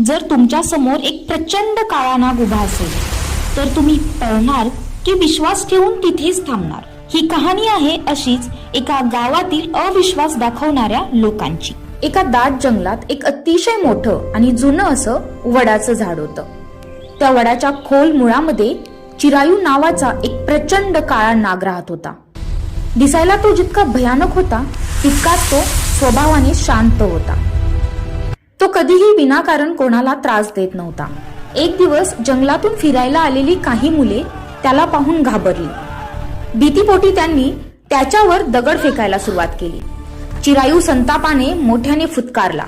जर तुमच्या समोर एक प्रचंड काळा नाग उभा असेल तर तुम्ही पळणार की विश्वास ठेवून तिथेच थांबणार? ही कहाणी आहे अशीच एका गावातील अविश्वास दाखवणाऱ्या लोकांची. एका दाट जंगलात एक अतिशय मोठं आणि जुनं असं वडाचं झाड होतं. त्या वडाच्या खोल मुळामध्ये चिरायू नावाचा एक प्रचंड काळा नाग राहत होता. दिसायला तो जितका भयानक होता तितकाच तो स्वभावाने शांत होता. तो कधीही विनाकारण कोणाला त्रास देत नव्हता. एक दिवस जंगलातून फिरायला आलेली काही मुले त्याला पाहून घाबरली. भीतीपोटी त्यांनी त्याच्यावर दगड फेकायला सुरुवात केली. चिरायू संतापाने मोठ्याने फुतकारला,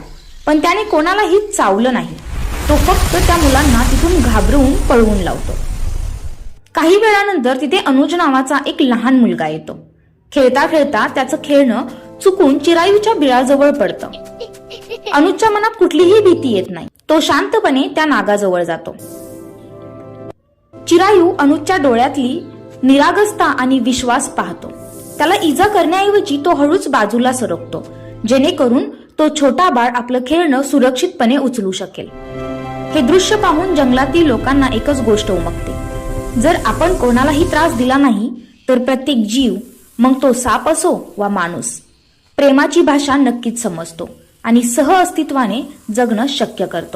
पण त्याने कोणालाही चावलं नाही. तो फक्त त्या मुलांना तिथून घाबरवून पळवून लावतो. काही वेळानंतर तिथे अनुज नावाचा एक लहान मुलगा येतो. खेळता खेळता त्याचं खेळणं चुकून चिरायूच्या बिळाजवळ पडतं. अनुजच्या मनात कुठलीही भीती येत नाही. तो शांतपणे त्या नागाजवळ जातो. चिरायू अनुजच्या डोळ्यातली निरागसता आणि विश्वास पाहतो. त्याला इजा करण्याऐवजी तो हळूच बाजूला सरकतो, जेणेकरून तो छोटा बाळ आपलं खेळणं सुरक्षितपणे उचलू शकेल. हे दृश्य पाहून जंगलातील लोकांना एकच गोष्ट उमगते: जर आपण कोणालाही त्रास दिला नाही तर प्रत्येक जीव, मग तो साप असो वा माणूस, प्रेमाची भाषा नक्कीच समजतो आणि सहअस्तित्वाने जगणं शक्य करतो.